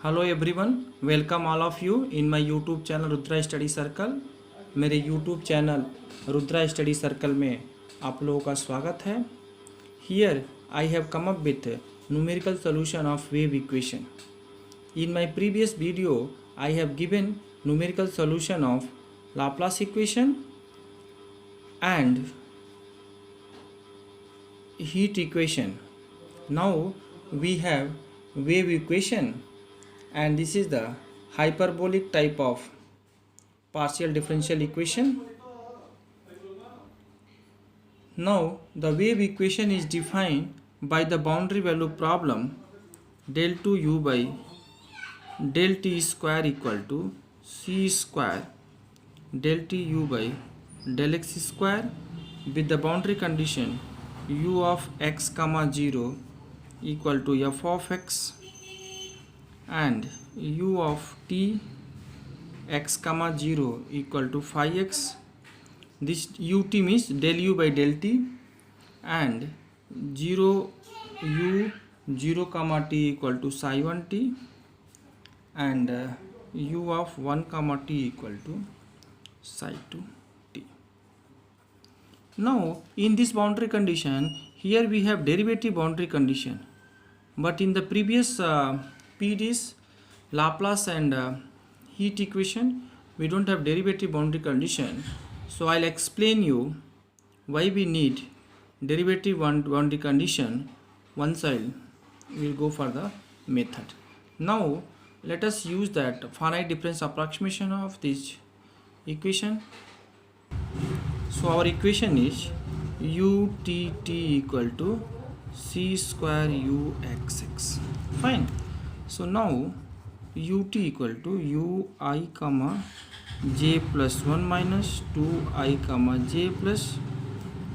Hello everyone, welcome all of you in my YouTube channel Rudra study circle. मेरे YouTube channel Rudra study circle में आप लोगों का स्वागत है। Here I have come up with numerical solution of wave equation. In my previous video I have given numerical solution of Laplace equation and heat equation. Now we have wave equation, and this is the hyperbolic type of partial differential equation. Now the wave equation is defined by the boundary value problem del 2u by del t square equal to c square del t u by del x square with the boundary condition u of x comma 0 equal to f of x and u of t x comma 0 equal to phi x. This ut means del u by del t, and 0 u 0 comma t equal to psi 1 t, and u of 1 comma t equal to psi 2 t. Now in this boundary condition, here we have derivative boundary condition, but in the previous PDs, Laplace and heat equation, we don't have derivative boundary condition. So I'll explain you why we need derivative boundary condition once we'll go for the method. Now let us use that finite difference approximation of this equation. So our equation is utt equal to c square uxx. Fine. So now ut equal to ui comma j plus 1 minus 2i comma j plus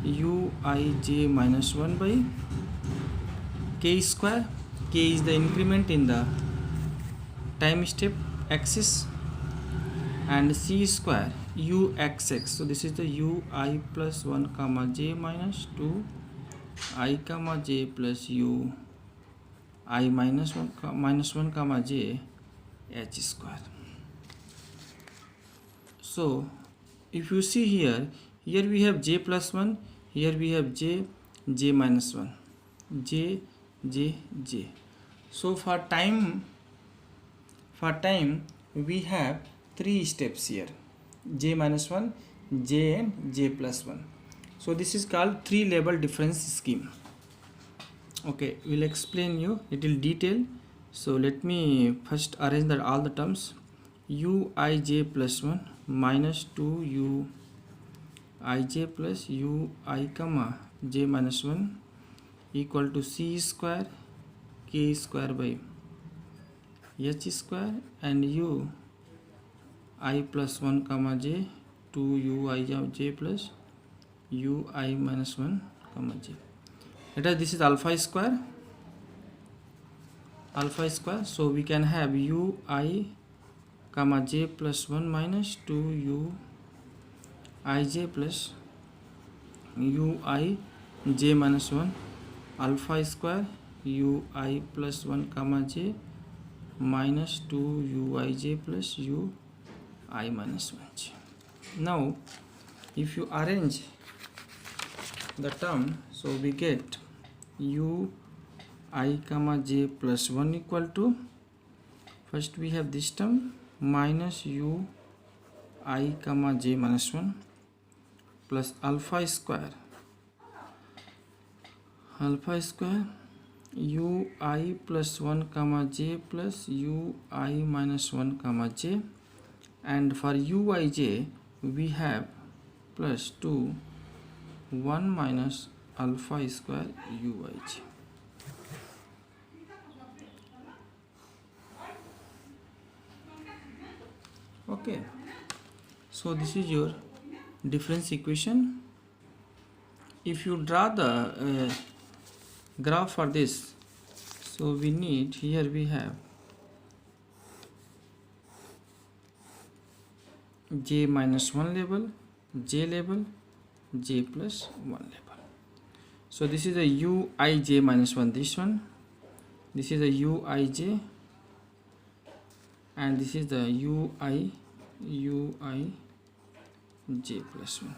uij minus 1 by k square. K is the increment in the time step axis, and c square uxx. So this is the ui plus 1 comma j minus 2 I comma j plus u I minus 1 comma j h square. So if you see here we have j plus 1, here we have j minus 1, j. So for time we have three steps here: j minus 1, j and j plus 1. So this is called three level difference scheme. Okay, we'll explain you little detail. So let me first arrange that all the terms. uij plus 1 minus 2 uij plus ui comma j minus 1 equal to c square k square by h square and u I plus 1 comma j 2 ui j plus ui minus 1 comma j. Let us, this is alpha square. So we can have ui comma j plus 1 minus 2 uij plus ui j minus 1 alpha square ui plus 1 comma j minus 2 uij plus ui minus 1 j. Now if you arrange the term, so we get ui comma j plus 1 equal to, first we have this term minus ui comma j minus 1 plus alpha square ui plus 1 comma j plus ui minus 1 comma j, and for uij we have plus 2 1 minus alpha square uij. Okay, so this is your difference equation. If you draw the graph for this, so we need, here we have j minus 1 level, j level, j plus 1 level. So this is a uij minus 1, this one, this is a uij and this is the ui j plus 1,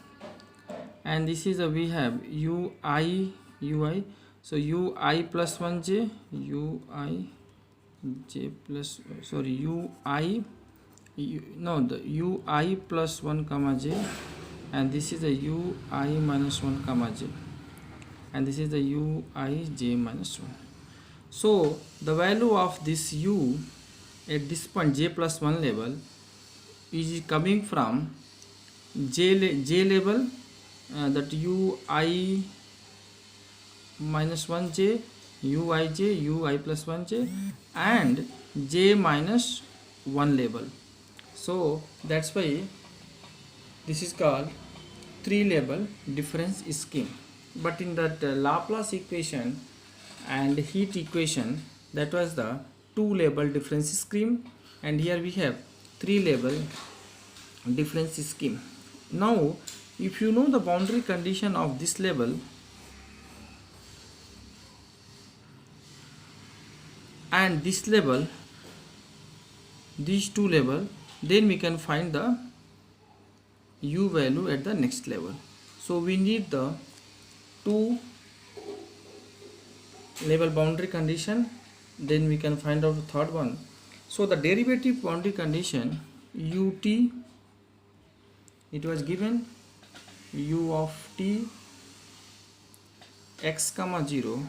and this is we have ui, so ui plus 1 j, ui j plus, sorry, no, the ui plus 1 comma j, and this is the ui minus 1 comma j, and this is the ui j minus 1. So the value of this u at this point j plus 1 level is coming from j level, that ui minus 1 j, ui plus 1 j, and j minus 1 level. So that's why this is called 3 level difference scheme. But in that Laplace equation and heat equation, that was the 2 level difference scheme, and here we have 3 level difference scheme. Now if you know the boundary condition of this level and this level, these 2 level, then we can find the u value at the next level. So we need the 2 level boundary condition, then we can find out the third one. So the derivative boundary condition ut, it was given u of t x comma 0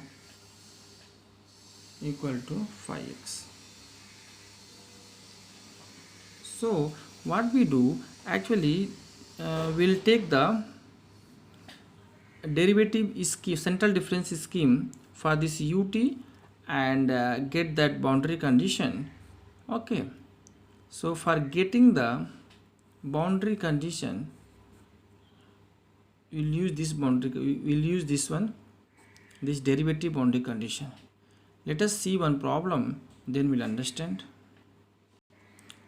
equal to 5x. So what we do, actually we'll take the derivative scheme, central difference scheme for this ut and get that boundary condition. Okay, so for getting the boundary condition, we'll use this boundary, we'll use this one, this derivative boundary condition. Let us see one problem, then we'll understand.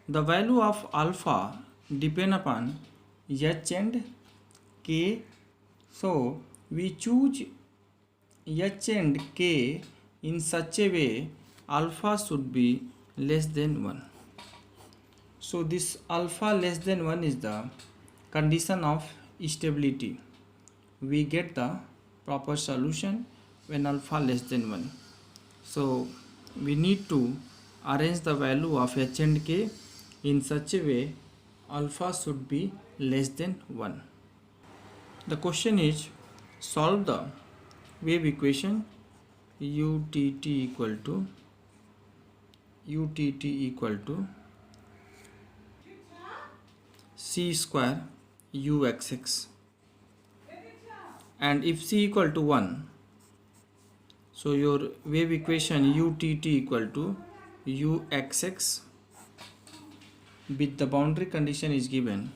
The value of alpha depend upon h and k. So we choose h and k in such a way alpha should be less than 1. So this alpha less than 1 is the condition of stability. We get the proper solution when alpha less than 1. So we need to arrange the value of h and k in such a way alpha should be less than 1. The question is, solve the wave equation utt equal to c square uxx, and if c equal to 1, so your wave equation utt equal to uxx with the boundary condition is given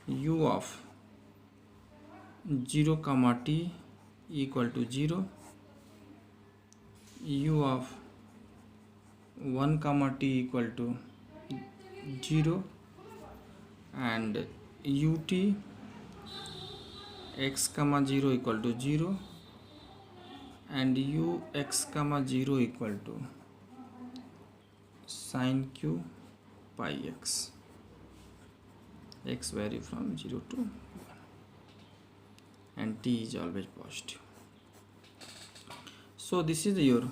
u of 0 comma t equal to 0, u of 1 comma t equal to 0, and ut x comma 0 equal to 0, and ux comma 0 equal to sin q pi x. X vary from 0 to 1 and t is always positive. So this is your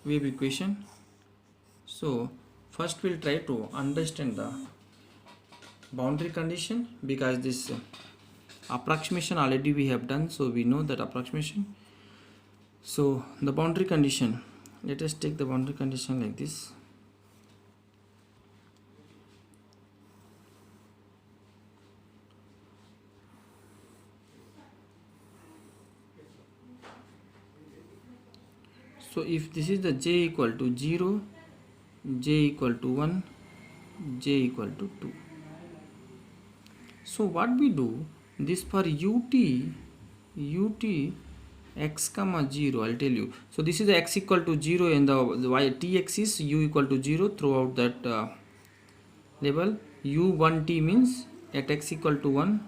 wave equation. So first we'll try to understand the boundary condition, because this approximation already we have done, so we know that approximation. So the boundary condition, let us take the boundary condition like this. So if this is the j equal to 0, j equal to 1, j equal to 2. So what we do, this for ut x comma 0, I'll tell you. So this is the x equal to 0 and the y t axis, u equal to 0 throughout that level. u1t means at x equal to 1.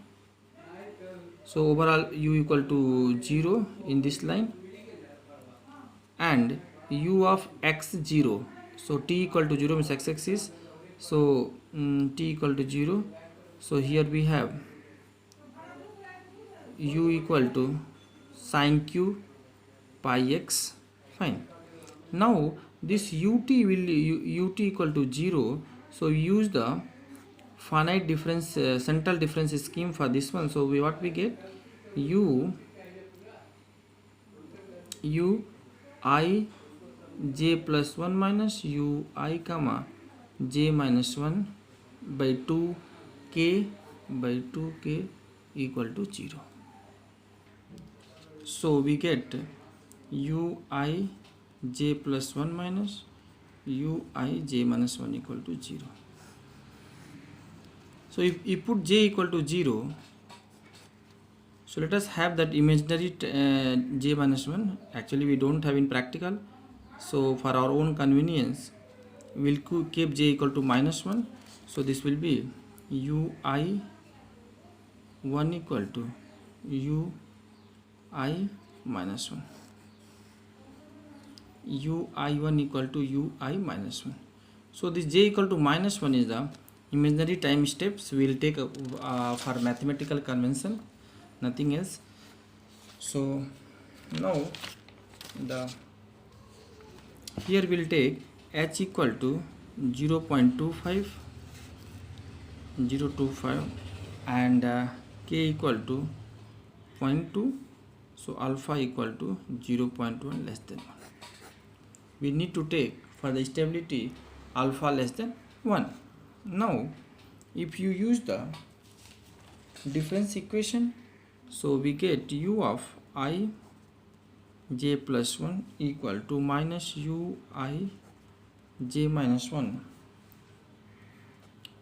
So overall u equal to 0 in this line, and u of x 0, so t equal to 0 means x axis, So t equal to 0. So here we have u equal to sine q pi x. Fine. Now this ut will ut equal to 0. So we use the finite difference central difference scheme for this one. So what we get, u I j plus 1 minus u I comma j minus 1 by 2k by 2k equal to 0. So we get u I j plus 1 minus u I j minus 1 equal to 0. So if you put j equal to 0, so let us have that imaginary j minus 1. Actually we don't have in practical, so for our own convenience we'll keep j equal to minus 1. So this will be u I 1 equal to u I minus 1, u I 1 equal to u I minus 1. So this j equal to minus 1 is the imaginary time steps we will take for mathematical convention, nothing else. So now here we'll take h equal to 0.25 and k equal to 0.2. So alpha equal to 0.1 less than 1. We need to take for the stability alpha less than 1. Now if you use the difference equation, so we get u of I j plus 1 equal to minus u I j minus 1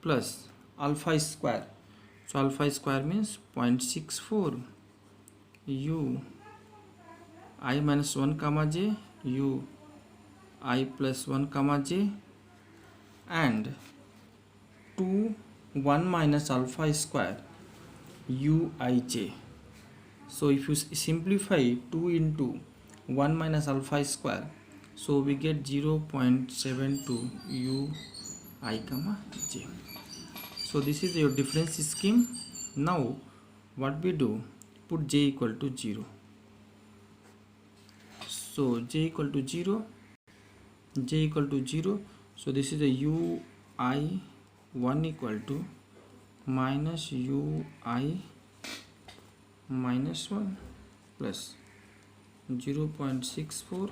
plus alpha square. So alpha square means 0.64 u I minus 1 comma j u I plus 1 comma j and 2 1 minus alpha square u I j. So if you simplify 2 into 1 minus alpha square, so we get 0.72 u I comma j. So this is your difference scheme. Now what we do, put j equal to 0. So j equal to 0, j equal to 0. So this is the u I 1 equal to minus u I minus 1 plus 0.64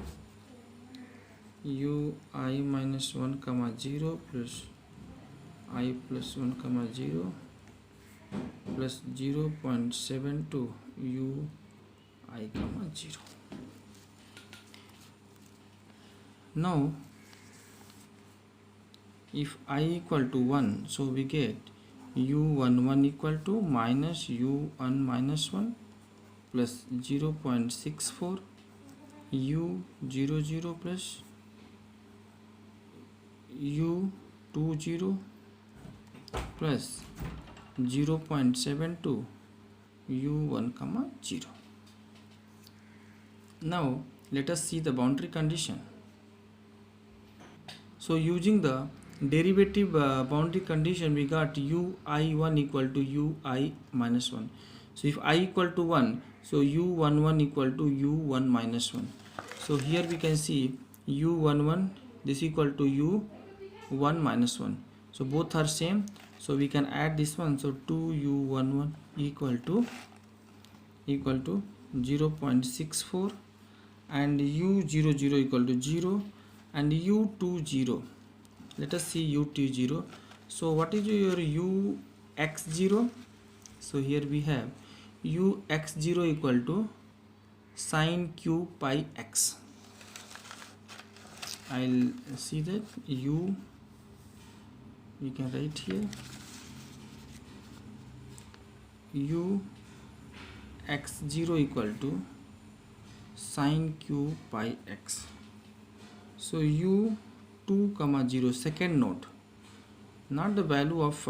u I minus 1 comma 0 plus I plus 1 comma 0 plus 0.72 u I comma 0. Now if I equal to 1, so we get u11 equal to minus u1 minus 1 plus 0.64 u00 plus u20 plus 0.72 u1 comma 0. Now let us see the boundary condition. So using the derivative boundary condition, we got ui1 equal to ui minus 1. So if I equal to 1, so u11 equal to u1 minus 1. So here we can see u11 this equal to u1 minus 1. So both are same, so we can add this one. So 2u11 equal to 0.64 and u00 equal to 0 and u20. Let us see u20. So what is your ux0? So here we have ux0 equal to sine q pi x. I'll see that we can write here ux0 equal to sine q pi x. So u2 comma 0 second node, not the value of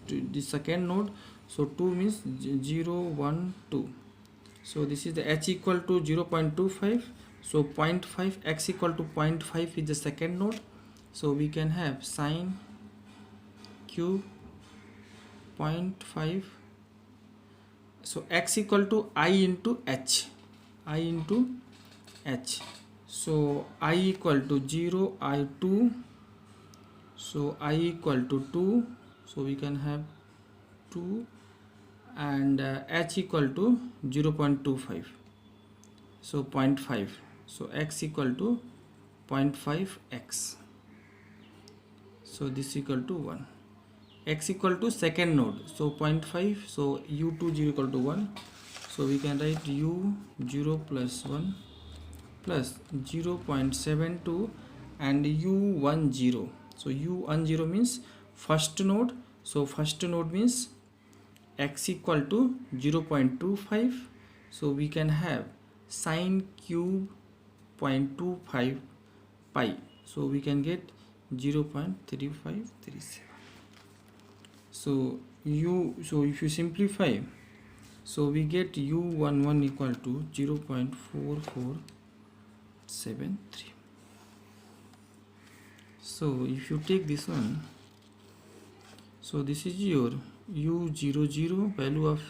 the second node. So 2 means 0 1 2. So this is the h equal to 0.25. So 0.5 x equal to 0.5 is the second node. So we can have sine cube 0.5. So x equal to I into h. So I equal to 0, I 2. So I equal to 2. So we can have 2, and h equal to 0.25. So 0.5. So x equal to 0.5 x. So this equal to 1. X equal to second node. So 0.5. So u2 0 equal to 1. So we can write u0 plus 1 plus 0.72 and u1 0. So u1 0 means first node. So first node means x equal to 0.25. So we can have sine cube 0.25 pi. So we can get 0.3537. So if you simplify, so we get u11 equal to 0.4473. So if you take this one, so this is your u00, value of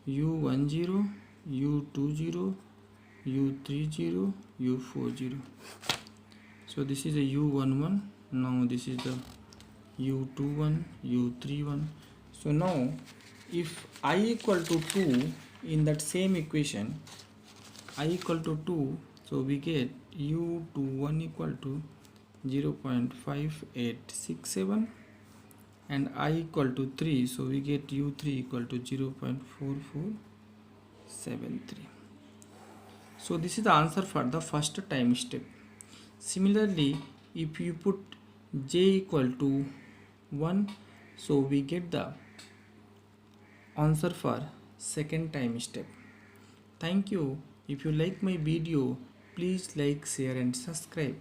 u10, u20, u30, u40. So this is a u11. Now this is the u21, u31. So now if I equal to 2 in that same equation, I equal to 2, so we get u21 equal to 0.5867 and I equal to 3, so we get u3 equal to 0.4473. So this is the answer for the first time step. Similarly, if you put j equal to 1, so we get the answer for second time step. Thank you. If you like my video, please like, share and subscribe.